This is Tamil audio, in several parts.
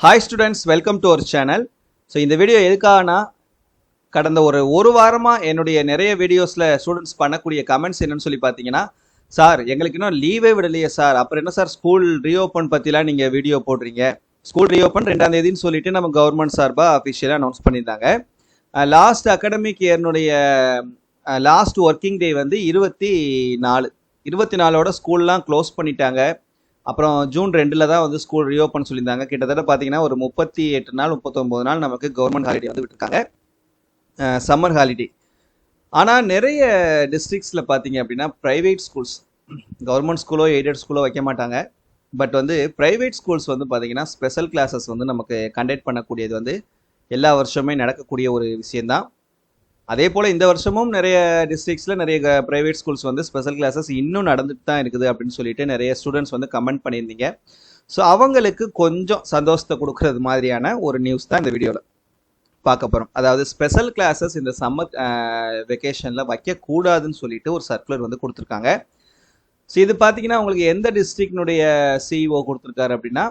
Hi students, welcome to our channel. So இந்த வீடியோ எதுக்காகனா, கடந்த ஒரு வாரமாக என்னுடைய நிறைய வீடியோஸில் ஸ்டூடெண்ட்ஸ் பண்ணக்கூடிய கமெண்ட்ஸ் என்னன்னு சொல்லி பார்த்தீங்கன்னா, சார் எங்களுக்கு இன்னும் லீவே விடலையே சார், அப்புறம் என்ன சார் ஸ்கூல் ரீஓப்பன் பற்றிலாம் நீங்கள் வீடியோ போடுறீங்க. ஸ்கூல் ரீஓப்பன் 2ஆம் தேதின்னு சொல்லிட்டு நம்ம கவர்மெண்ட் சார்பாக அஃபிஷியலாக அனௌன்ஸ் பண்ணியிருந்தாங்க. லாஸ்ட் அகாடமிக் இயர்னுடைய லாஸ்ட் ஒர்க்கிங் டே வந்து 24 ஸ்கூல்லாம் க்ளோஸ் பண்ணிட்டாங்க. அப்புறம் ஜூன் 2 தான் வந்து ஸ்கூல் ரீஓப்பன் சொல்லியிருந்தாங்க. கிட்டத்தட்ட பார்த்தீங்கன்னா ஒரு 38 நாள் 39 நாள் நமக்கு கவர்மெண்ட் ஹாலிடே வந்து விட்டுருக்காங்க, சம்மர் ஹாலிடே. ஆனால் நிறைய டிஸ்ட்ரிக்ஸில் பார்த்தீங்க அப்படின்னா ப்ரைவேட் ஸ்கூல்ஸ், கவர்மெண்ட் ஸ்கூலோ எய்டட் ஸ்கூலோ வைக்க மாட்டாங்க. பட் வந்து ப்ரைவேட் ஸ்கூல்ஸ் வந்து பார்த்தீங்கன்னா ஸ்பெஷல் கிளாஸஸ் வந்து நமக்கு கண்டக்ட் பண்ணக்கூடியது வந்து எல்லா வருஷமே நடக்கக்கூடிய ஒரு விஷயந்தான். அதே போல் இந்த வருஷமும் நிறைய டிஸ்ட்ரிக்ஸில் நிறைய ப்ரைவேட் ஸ்கூல்ஸ் வந்து ஸ்பெஷல் கிளாஸஸ் இன்னும் நடந்துட்டு தான் இருக்குது அப்படின்னு சொல்லிட்டு நிறைய ஸ்டூடெண்ட்ஸ் வந்து கமெண்ட் பண்ணியிருந்தீங்க. ஸோ அவங்களுக்கு கொஞ்சம் சந்தோஷத்தை கொடுக்கறது மாதிரியான ஒரு நியூஸ் தான் இந்த வீடியோவில் பார்க்க போகிறோம். அதாவது ஸ்பெஷல் கிளாஸஸ் இந்த சம்மர் வெக்கேஷனில் வைக்கக்கூடாதுன்னு சொல்லிட்டு ஒரு சர்க்குலர் வந்து கொடுத்துருக்காங்க. ஸோ இது பார்த்தீங்கன்னா உங்களுக்கு எந்த டிஸ்ட்ரிக்டினுடைய சிஇஓ கொடுத்துருக்காரு அப்படின்னா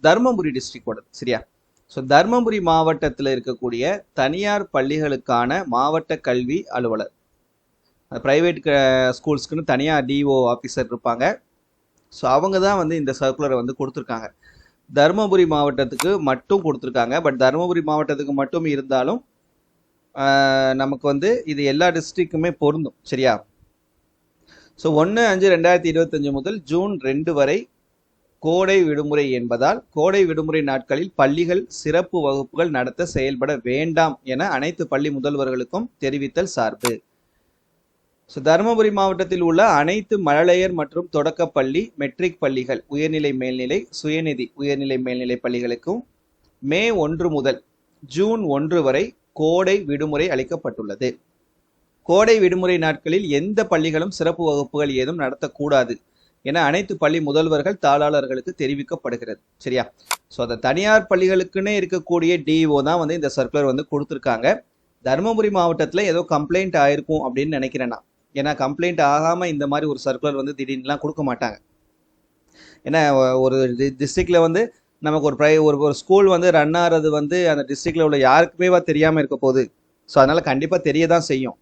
தருமபுரி டிஸ்ட்ரிக்டோட, சரியா? ஸோ தருமபுரி மாவட்டத்தில் இருக்கக்கூடிய தனியார் பள்ளிகளுக்கான மாவட்ட கல்வி அலுவலர், ப்ரைவேட் ஸ்கூல்ஸ்க்குன்னு தனியார் டிஓ ஆஃபீஸர் இருப்பாங்க. ஸோ அவங்க தான் வந்து இந்த சர்க்குலரை வந்து கொடுத்துருக்காங்க. தருமபுரி மாவட்டத்துக்கு மட்டும் கொடுத்துருக்காங்க. பட் தருமபுரி மாவட்டத்துக்கு மட்டும் இருந்தாலும் நமக்கு வந்து இது எல்லா டிஸ்ட்ரிக்ட்டுமே பொருந்தும், சரியா? ஸோ 1/5/2025 முதல் ஜூன் 2 வரை கோடை விடுமுறை என்பதால் கோடை விடுமுறை நாட்களில் பள்ளிகள் சிறப்பு வகுப்புகள் நடத்த செயல்பட வேண்டாம் என அனைத்து பள்ளி முதல்வர்களுக்கும் தெரிவித்தல் சார்பு. ஸோ தருமபுரி மாவட்டத்தில் உள்ள அனைத்து மழலையர் மற்றும் தொடக்கப்பள்ளி, மெட்ரிக் பள்ளிகள், உயர்நிலை மேல்நிலை, சுயநிதி உயர்நிலை மேல்நிலை பள்ளிகளுக்கும் மே 1 முதல் ஜூன் 1 வரை கோடை விடுமுறை அளிக்கப்பட்டுள்ளது. கோடை விடுமுறை நாட்களில் எந்த பள்ளிகளும் சிறப்பு வகுப்புகள் ஏதும் நடத்தக்கூடாது என அனைத்து பள்ளி முதல்வர்கள் தாளாளர்களுக்கு தெரிவிக்கப்படுகிறது, சரியா? ஸோ அந்த தனியார் பள்ளிகளுக்குன்னே இருக்கக்கூடிய டிஓ தான் வந்து இந்த சர்க்குலர் வந்து கொடுத்துருக்காங்க. தருமபுரி மாவட்டத்தில் ஏதோ கம்ப்ளைண்ட் ஆயிருக்கும் அப்படின்னு நினைக்கிறேன் நான். ஏன்னா கம்ப்ளைண்ட் ஆகாமல் இந்த மாதிரி ஒரு சர்க்குலர் வந்து திடீர்னுலாம் கொடுக்க மாட்டாங்க. ஏன்னா ஒரு டிஸ்ட்ரிக்டில் வந்து நமக்கு ஒரு ஸ்கூல் வந்து ரன் ஆகிறது வந்து அந்த டிஸ்ட்ரிக்டில் உள்ள யாருக்குமே தெரியாமல் இருக்க போகுது. ஸோ அதனால் கண்டிப்பாக தெரிய தான் செய்யும்.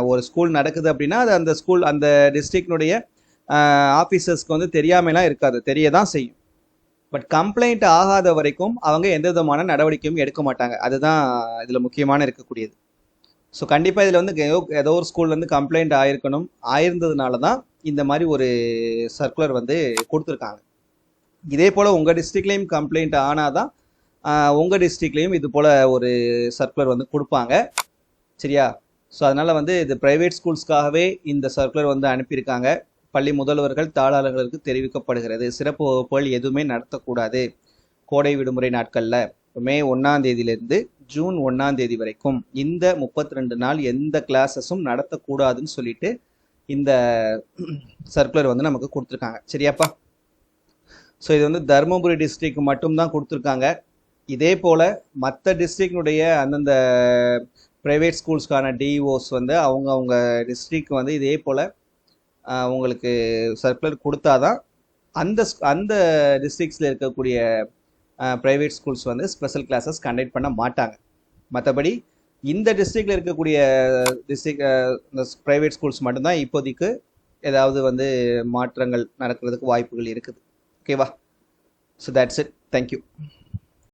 ஒரு ஸ்கூல் நடக்குது அப்படின்னா அது அந்த ஸ்கூல் அந்த டிஸ்ட்ரிக்டினுடைய ஆஃபீஸர்ஸ்க்கு வந்து தெரியாமலாம் இருக்காது, தெரிய தான் செய்யும். பட் கம்ப்ளைண்ட் ஆகாத வரைக்கும் அவங்க எந்த விதமான நடவடிக்கையும் எடுக்க மாட்டாங்க. அதுதான் இதில் முக்கியமான இருக்கக்கூடியது. ஸோ கண்டிப்பாக இதில் வந்து ஏதோ ஒரு ஸ்கூல் வந்து கம்ப்ளைண்ட் ஆயிருந்ததுனால தான் இந்த மாதிரி ஒரு சர்க்குலர் வந்து கொடுத்துருக்காங்க. இதே போல் உங்கள் டிஸ்ட்ரிக்ட்லேயும் கம்ப்ளைண்ட் ஆனால் தான் உங்கள் டிஸ்ட்ரிக்ட்லேயும் இது போல் ஒரு சர்க்குலர் வந்து கொடுப்பாங்க, சரியா? ஸோ அதனால் வந்து இது ப்ரைவேட் ஸ்கூல்ஸ்க்காகவே இந்த சர்க்குலர் வந்து அனுப்பியிருக்காங்க. பள்ளி முதல்வர்கள் தாளாளர்களுக்கு தெரிவிக்கப்படுகிறது, சிறப்பு வகுப்புகள் எதுவுமே நடத்தக்கூடாது கோடை விடுமுறை நாட்களில். மே 1ஆம் தேதியிலிருந்து ஜூன் 1ஆம் தேதி வரைக்கும் இந்த 32 நாள் எந்த கிளாஸஸும் நடத்தக்கூடாதுன்னு சொல்லிட்டு இந்த சர்க்குலர் வந்து நமக்கு கொடுத்துருக்காங்க, சரியாப்பா? ஸோ இது வந்து தருமபுரி டிஸ்ட்ரிக்ட் மட்டும்தான் கொடுத்துருக்காங்க. இதே போல் மற்ற டிஸ்ட்ரிக்டினுடைய அந்தந்த ப்ரைவேட் ஸ்கூல்ஸ்க்கான டிஓஸ் வந்து அவங்க டிஸ்ட்ரிக்ட் வந்து இதே போல் உங்களுக்கு சர்க்குலர் கொடுத்தாதான் அந்த டிஸ்ட்ரிக்ஸில் இருக்கக்கூடிய ப்ரைவேட் ஸ்கூல்ஸ் வந்து ஸ்பெஷல் கிளாஸஸ் கண்டக்ட் பண்ண மாட்டாங்க. மற்றபடி இந்த டிஸ்ட்ரிக்டில் இருக்கக்கூடிய இந்த ப்ரைவேட் ஸ்கூல்ஸ் மட்டும்தான் இப்போதைக்கு ஏதாவது வந்து மாற்றங்கள் நடக்கிறதுக்கு வாய்ப்புகள் இருக்குது, ஓகேவா? So that's it, thank you.